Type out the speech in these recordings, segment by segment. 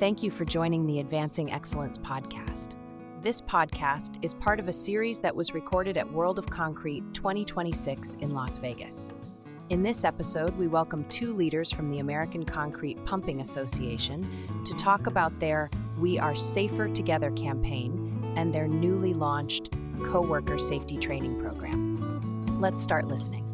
Thank you for joining the Advancing Excellence podcast. This podcast is part of a series that was recorded at World of Concrete 2026 in Las Vegas. In this episode, we welcome two leaders from the American Concrete Pumping Association to talk about their We Are Safer Together campaign and their newly launched coworker safety training program. Let's start listening.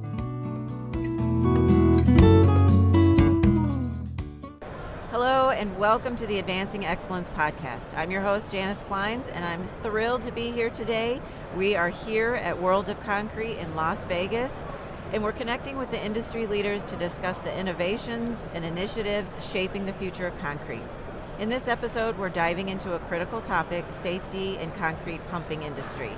Hello and welcome to the Advancing Excellence podcast. I'm your host, Janice Kleins, and I'm thrilled to be here today. We are here at World of Concrete in Las Vegas, and we're connecting with the industry leaders to discuss the innovations and initiatives shaping the future of concrete. In this episode, we're diving into a critical topic, safety in concrete pumping industry.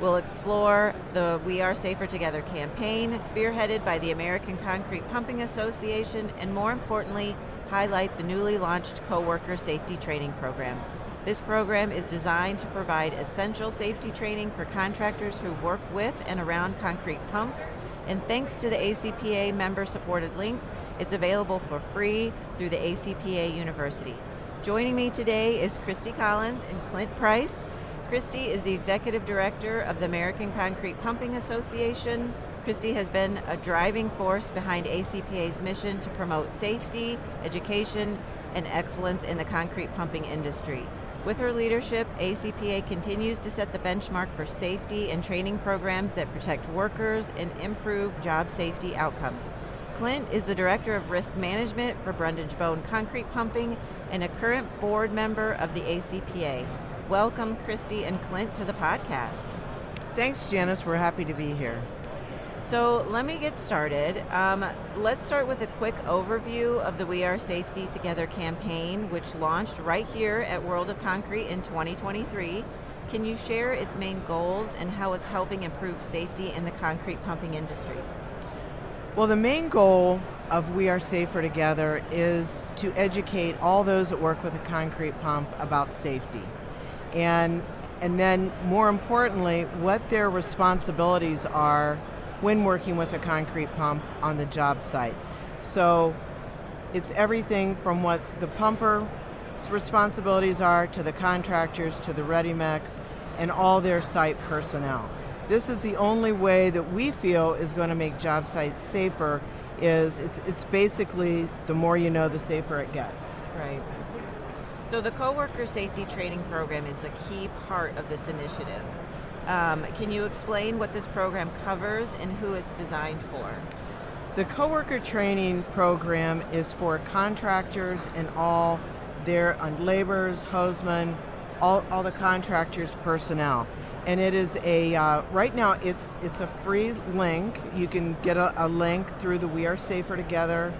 We'll explore the We Are Safer Together campaign, spearheaded by the American Concrete Pumping Association, and more importantly, highlight the newly launched coworker safety training program. This program is designed to provide essential safety training for contractors who work with and around concrete pumps, and thanks to the ACPA member-supported links, it's available for free through the ACPA University. Joining me today is Christi Collins and Clint Price. Christi is the Executive Director of the American Concrete Pumping Association. Christi has been a driving force behind ACPA's mission to promote safety, education, and excellence in the concrete pumping industry. With her leadership, ACPA continues to set the benchmark for safety and training programs that protect workers and improve job safety outcomes. Clint is the Director of Risk Management for Brundage Bone Concrete Pumping and a current board member of the ACPA. Welcome, Christi and Clint, to the podcast. Thanks, Janice. We're happy to be here. So let me get started. Let's start with a quick overview of the We Are Safety Together campaign, which launched right here at World of Concrete in 2023. Can you share its main goals and how it's helping improve safety in the concrete pumping industry? Well, the main goal of We Are Safer Together is to educate all those that work with a concrete pump about safety. And then, more importantly, what their responsibilities are when working with a concrete pump on the job site. So it's everything from what the pumper's responsibilities are to the contractors, to the ready-mix, and all their site personnel. This is the only way that we feel is going to make job sites safer. It's basically the more you know, the safer it gets. Right. So the coworker safety training program is a key part of this initiative. Can you explain what this program covers and who it's designed for? The coworker training program is for contractors and all their laborers, hosesmen, all the contractors' personnel. And it is right now it's a free link. You can get a link through the We Are Safer Together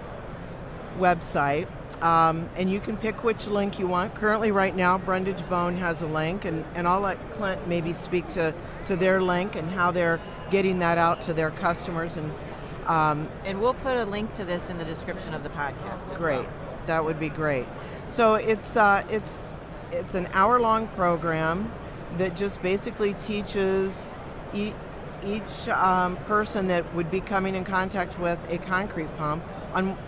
website. And you can pick which link you want. Currently, right now, Brundage Bone has a link, and I'll let Clint maybe speak to their link and how they're getting that out to their customers. And we'll put a link to this in the description of the podcast as great. well. That would be great. So it's an hour-long program that just basically teaches each person that would be coming in contact with a concrete pump on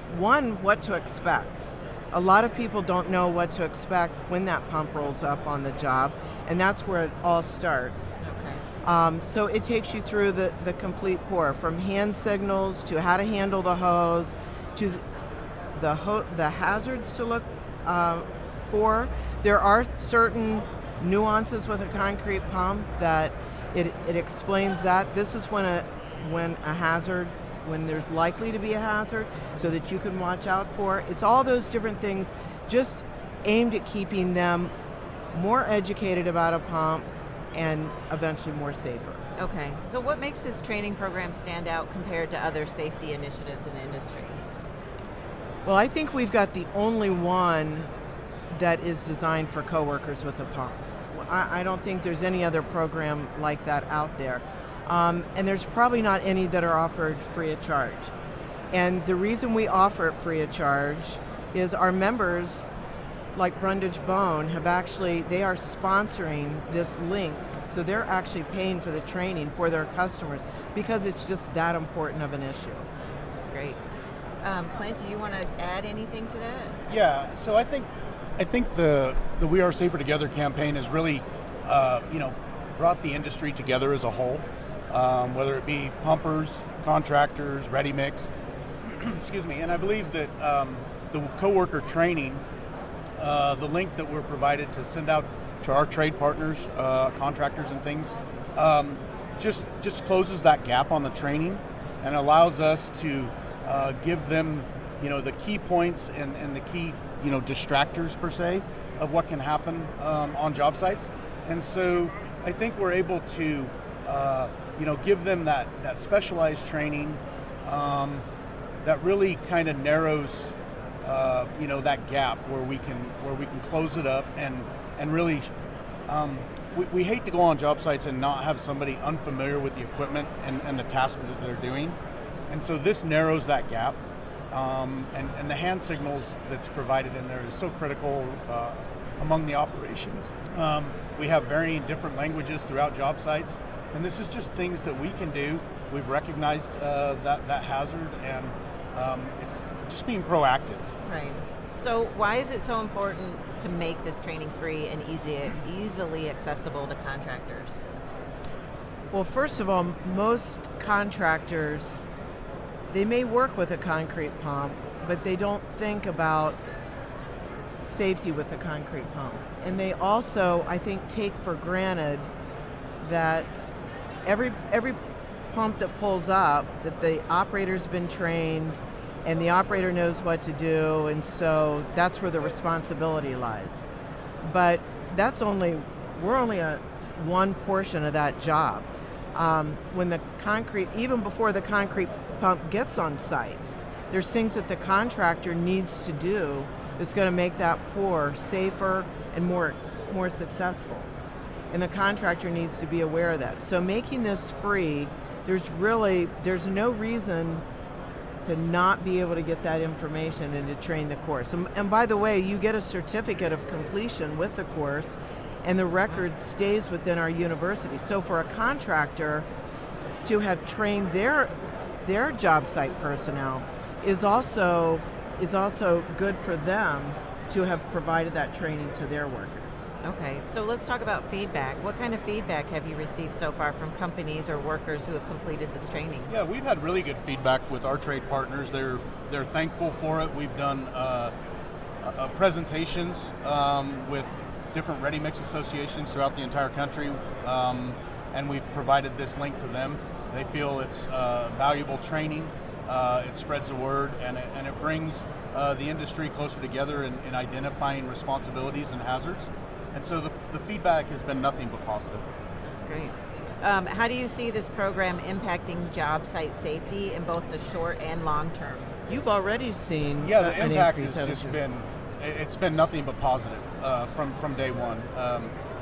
what to expect. A lot of people don't know what to expect when that pump rolls up on the job, and that's where it all starts. Okay. So it takes you through the complete pour, from hand signals to how to handle the hose, to the hazards to look for. There are certain nuances with a concrete pump that it explains that. This is when there's likely to be a hazard, so that you can watch out for. It's all those different things just aimed at keeping them more educated about a pump and eventually more safer. Okay, so what makes this training program stand out compared to other safety initiatives in the industry? Well, I think we've got the only one that is designed for coworkers with a pump. I don't think there's any other program like that out there. And there's probably not any that are offered free of charge. And the reason we offer it free of charge is our members, like Brundage Bone, they are sponsoring this link. So they're actually paying for the training for their customers because it's just that important of an issue. That's great. Clint, do you want to add anything to that? Yeah, so I think I think the We Are Safer Together campaign has really, brought the industry together as a whole, whether it be pumpers, contractors, ready mix. Excuse me. And I believe that the coworker training, the link that we're provided to send out to our trade partners, contractors and things, just closes that gap on the training and allows us to give them, the key points and the key, distractors per se of what can happen on job sites. And so I think we're able to, give them that specialized training that really kind of narrows, that gap where we can close it up and really. We hate to go on job sites and not have somebody unfamiliar with the equipment and the task that they're doing. And so this narrows that gap. And the hand signals that's provided in there is so critical among the operations. We have varying different languages throughout job sites, and this is just things that we can do. We've recognized that hazard, and it's just being proactive. Right. So why is it so important to make this training free and easily accessible to contractors? Well, first of all, most contractors, they may work with a concrete pump, but they don't think about safety with the concrete pump. And they also, I think, take for granted that every pump that pulls up, that the operator's been trained and the operator knows what to do, and so that's where the responsibility lies. But we're only one portion of that job. When the concrete, even before the concrete pump gets on site, there's things that the contractor needs to do that's going to make that pour safer and more successful. And the contractor needs to be aware of that. So making this free, there's no reason to not be able to get that information and to train the course. And by the way, you get a certificate of completion with the course, and the record stays within our university. So for a contractor to have trained their job site personnel is also good for them to have provided that training to their workers. Okay, so let's talk about feedback. What kind of feedback have you received so far from companies or workers who have completed this training? Yeah, we've had really good feedback with our trade partners. They're thankful for it. We've done presentations with different ready mix associations throughout the entire country, and we've provided this link to them. They feel it's valuable training. It spreads the word, and it brings the industry closer together in identifying responsibilities and hazards. And so the feedback has been nothing but positive. That's great. How do you see this program impacting job site safety in both the short and long term? You've already seen the an impact increase, has just been, it's been nothing but positive from day one.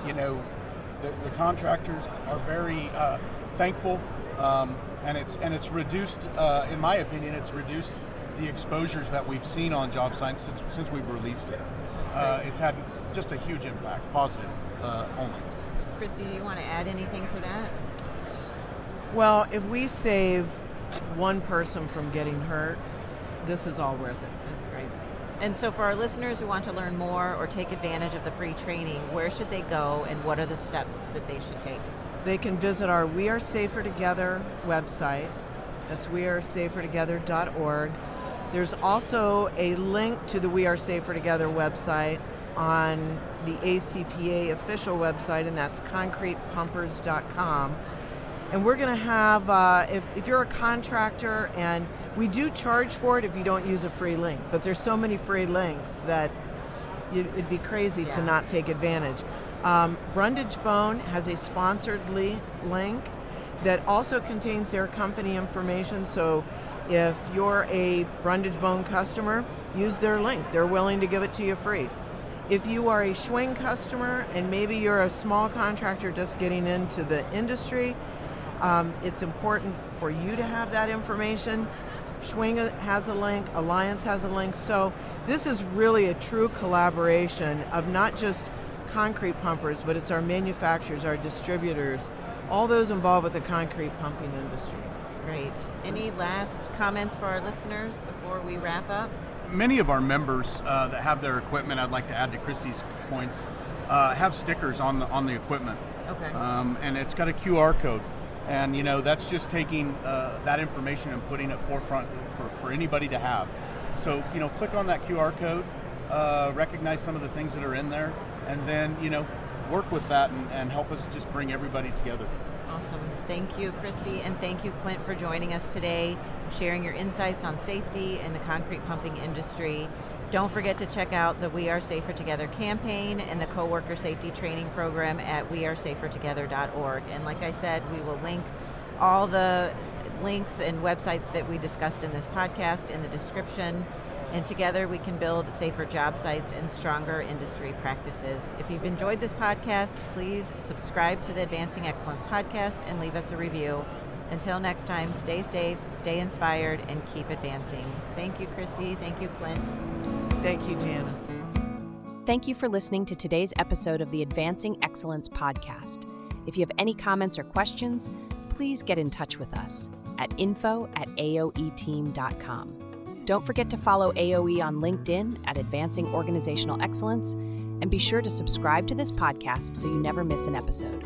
The contractors are very thankful, and it's reduced, in my opinion, it's reduced the exposures that we've seen on job sites since we've released it. It's had just a huge impact, positive only. Christi, do you want to add anything to that? Well, if we save one person from getting hurt, this is all worth it. That's great. And so for our listeners who want to learn more or take advantage of the free training, where should they go and what are the steps that they should take? They can visit our We Are Safer Together website. That's wearesafertogether.org. There's also a link to the We Are Safer Together website on the ACPA official website, and that's concretepumpers.com. And we're going to have, if you're a contractor, and we do charge for it if you don't use a free link, but there's so many free links that it'd be crazy to not take advantage. Brundage Bone has a sponsored link that also contains their company information, so if you're a Brundage Bone customer, use their link. They're willing to give it to you free. If you are a Schwing customer and maybe you're a small contractor just getting into the industry, it's important for you to have that information. Schwing has a link, Alliance has a link, so this is really a true collaboration of not just concrete pumpers, but it's our manufacturers, our distributors, all those involved with the concrete pumping industry. Great. Any last comments for our listeners before we wrap up? many of our members that have their equipment, I'd like to add to Christi's points, have stickers on the equipment. Okay. And it's got a QR code. And, that's just taking that information and putting it forefront for anybody to have. So, click on that QR code, recognize some of the things that are in there, and then, work with that and help us just bring everybody together. Awesome. Thank you, Christi, and thank you, Clint, for joining us today, sharing your insights on safety in the concrete pumping industry. Don't forget to check out the We Are Safer Together campaign and the coworker safety training program at wearesafertogether.org. And like I said, we will link all the links and websites that we discussed in this podcast in the description. And together we can build safer job sites and stronger industry practices. If you've enjoyed this podcast, please subscribe to the Advancing Excellence podcast and leave us a review. Until next time, stay safe, stay inspired, and keep advancing. Thank you, Christi. Thank you, Clint. Thank you, Janice. Thank you for listening to today's episode of the Advancing Excellence podcast. If you have any comments or questions, please get in touch with us at info@aoeteam.com. Don't forget to follow AOE on LinkedIn at Advancing Organizational Excellence, and be sure to subscribe to this podcast so you never miss an episode.